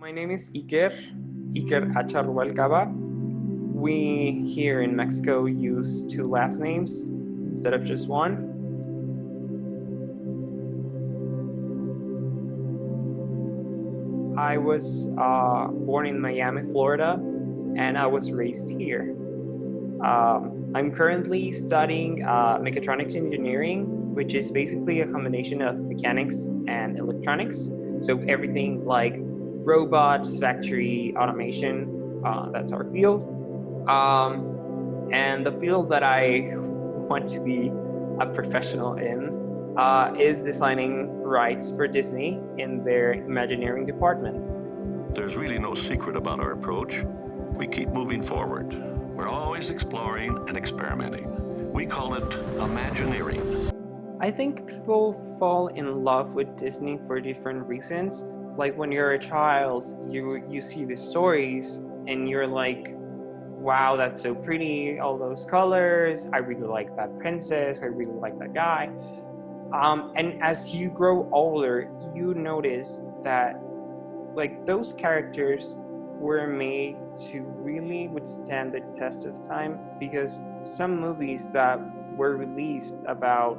My name is Iker Acharrubalcaba. We here in Mexico use two last names instead of just one. I was born in Miami, Florida, and I was raised here. I'm currently studying mechatronics engineering, which is basically a combination of mechanics and electronics. So everything like robots, factory automation, that's our field. And the field that I want to be a professional in is designing rides for Disney in their Imagineering department. There's really no secret about our approach. We keep moving forward. We're always exploring and experimenting. We call it Imagineering. I think people fall in love with Disney for different reasons. Like when you're a child, you see the stories and you're like, wow, that's so pretty, all those colors. I really like that princess. I really like that guy. And as you grow older, you notice that like those characters were made to really withstand the test of time, because some movies that were released about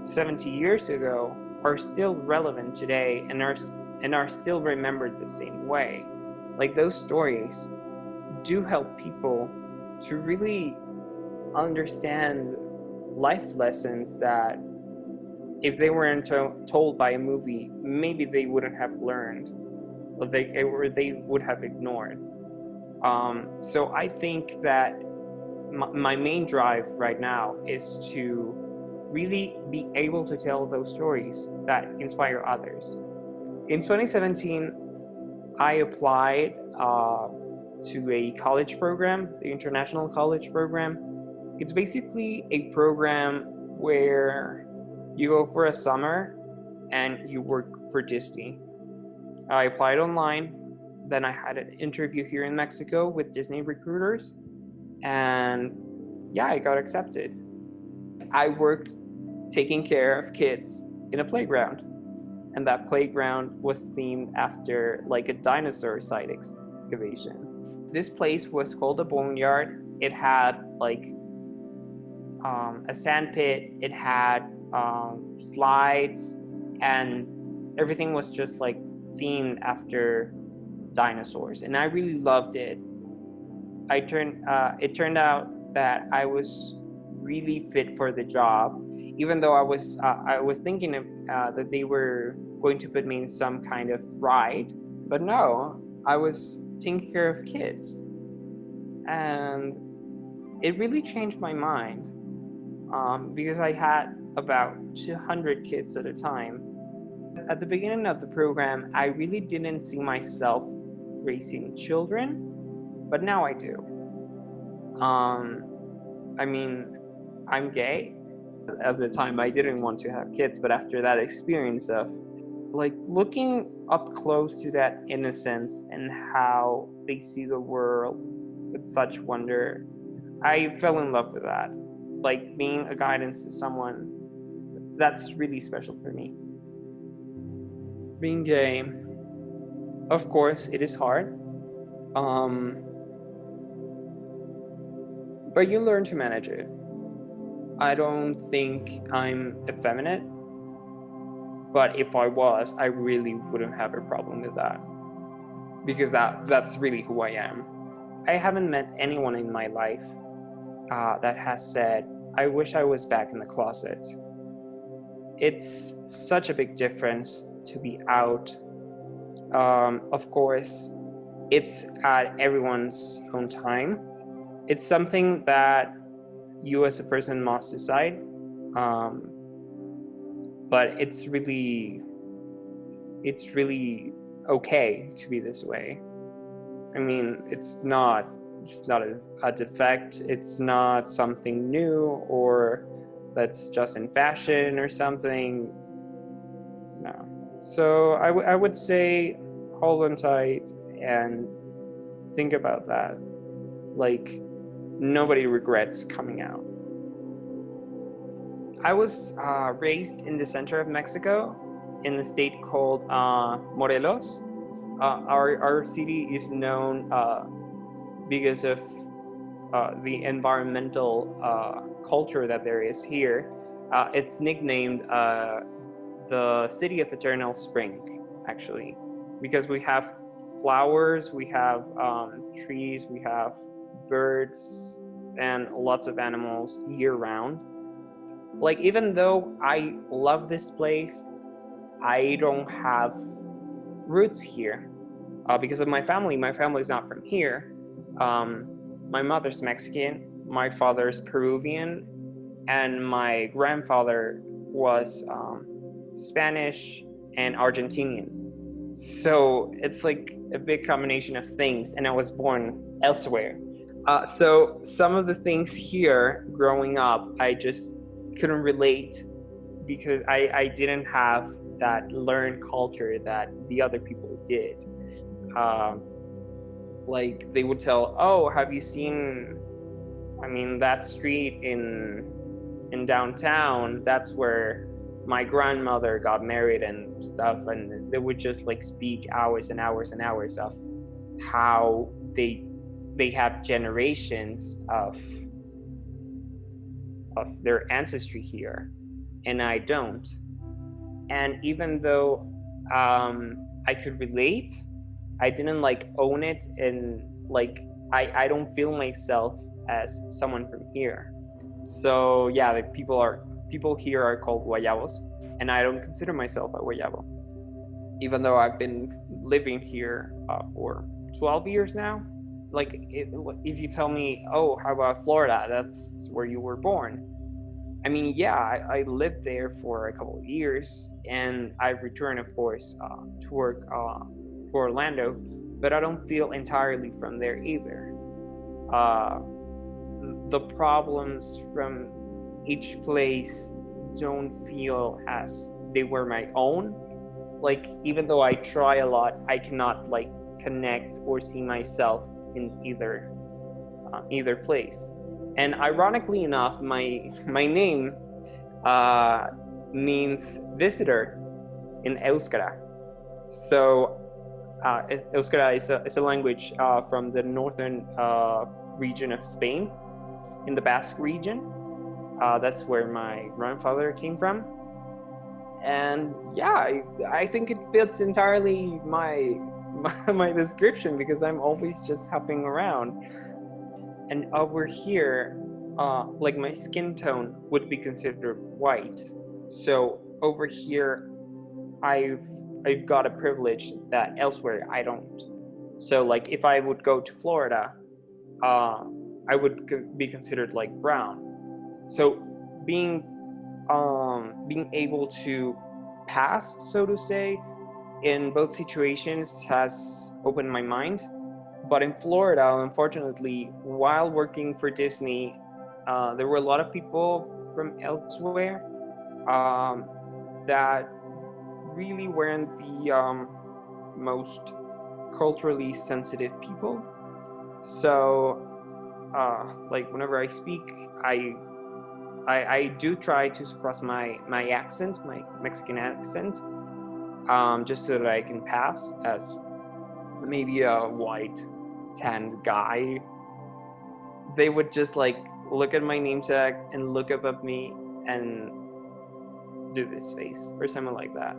70 years ago are still relevant today and are still remembered the same way. Like those stories do help people to really understand life lessons that if they weren't told by a movie, maybe they wouldn't have learned, or they would have ignored. So I think that my main drive right now is to really be able to tell those stories that inspire others. In 2017, I applied to a college program, the International College Program. It's basically a program where you go for a summer and you work for Disney. I applied online, then I had an interview here in Mexico with Disney recruiters, and yeah, I got accepted. I worked taking care of kids in a playground, and that playground was themed after like a dinosaur site excavation. This place was called a boneyard. It had like a sand pit, it had slides, and everything was just like themed after dinosaurs, and I really loved it. It turned out that I was really fit for the job, even though I was thinking of, that they were going to put me in some kind of ride, but no, I was taking care of kids, and it really changed my mind, because I had about 200 kids at a time. At the beginning of the program, I really didn't see myself raising children, but now I do. I mean, I'm gay. At the time, I didn't want to have kids, but after that experience of like looking up close to that innocence and how they see the world with such wonder, I fell in love with that. Like being a guidance to someone, that's really special for me. Being gay, of course, it is hard. Um, but you learn to manage it. I don't think I'm effeminate, but if I was, I really wouldn't have a problem with that, because that's really who I am. I haven't met anyone in my life that has said, I wish I was back in the closet. It's such a big difference to be out. Of course, it's at everyone's own time. It's something that you as a person must decide. But it's really okay to be this way. I mean, it's not a defect. It's not something new or that's just in fashion or something. No. So I would say hold on tight and think about that. Like, nobody regrets coming out. I was raised in the center of Mexico, in the state called Morelos. our city is known because of the environmental culture that there is here. It's nicknamed the City of Eternal Spring, actually, because we have flowers, we have trees, we have birds, and lots of animals year round. Like, even though I love this place, I don't have roots here because of my family. My family is not from here. Um, my mother's Mexican, my father's Peruvian, and my grandfather was Spanish and Argentinian. So it's like a big combination of things, and I was born elsewhere. So some of the things here growing up, I just couldn't relate because I didn't have that learned culture that the other people did. Um, like they would tell, oh, have you seen, I mean, that street in downtown, that's where my grandmother got married and stuff, and they would just like speak hours and hours and hours of how they have generations of their ancestry here, and I don't. And even though I could relate, I didn't like own it, and like I don't feel myself as someone from here. So yeah, the people here are called guayabos, and I don't consider myself a guayabo, even though I've been living here for 12 years now. Like if you tell me, oh, how about Florida? That's where you were born. I mean, yeah, I lived there for a couple of years, and I've returned, of course, to work for Orlando, but I don't feel entirely from there either. Uh, the problems from each place don't feel as they were my own. Like, even though I try a lot, I cannot like connect or see myself in either place. And ironically enough, my name means visitor in Euskara. So Euskara is a language from the northern region of Spain, in the Basque region. That's where my grandfather came from. And yeah, I think it fits entirely my description, because I'm always just hopping around. And over here, like my skin tone would be considered white. So over here, I've I've got a privilege that elsewhere I don't. So like if I would go to Florida, uh, I would be considered like brown. So being being able to pass, so to say, in both situations has opened my mind. But in Florida, unfortunately, while working for Disney, there were a lot of people from elsewhere that really weren't the most culturally sensitive people. So, like whenever I speak, I do try to suppress my accent, my Mexican accent, just so that I can pass as maybe a white tanned guy. They would just like look at my name tag and look up at me and do this face or something like that.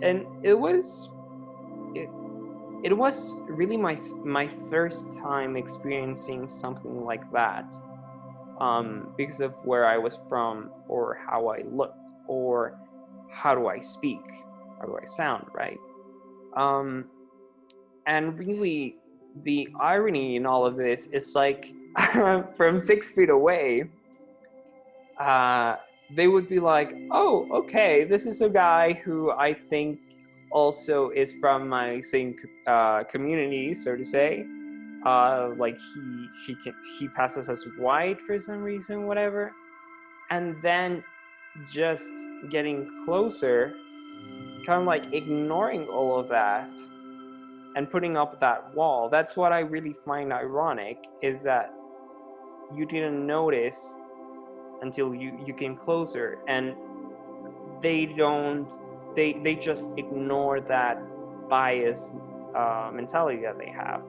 And it was really my first time experiencing something like that, because of where I was from, or how I looked, or how do I speak, how do I sound, right? Um, and really, the irony in all of this is like from 6 feet away, uh, they would be like, oh, okay, this is a guy who I think also is from my same community, so to say. Like he passes as white for some reason, whatever. And then just getting closer, kind of like ignoring all of that and putting up that wall. That's what I really find ironic, is that you didn't notice until you came closer, and they don't they just ignore that biased mentality that they have.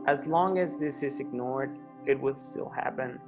As long as this is ignored, it will still happen.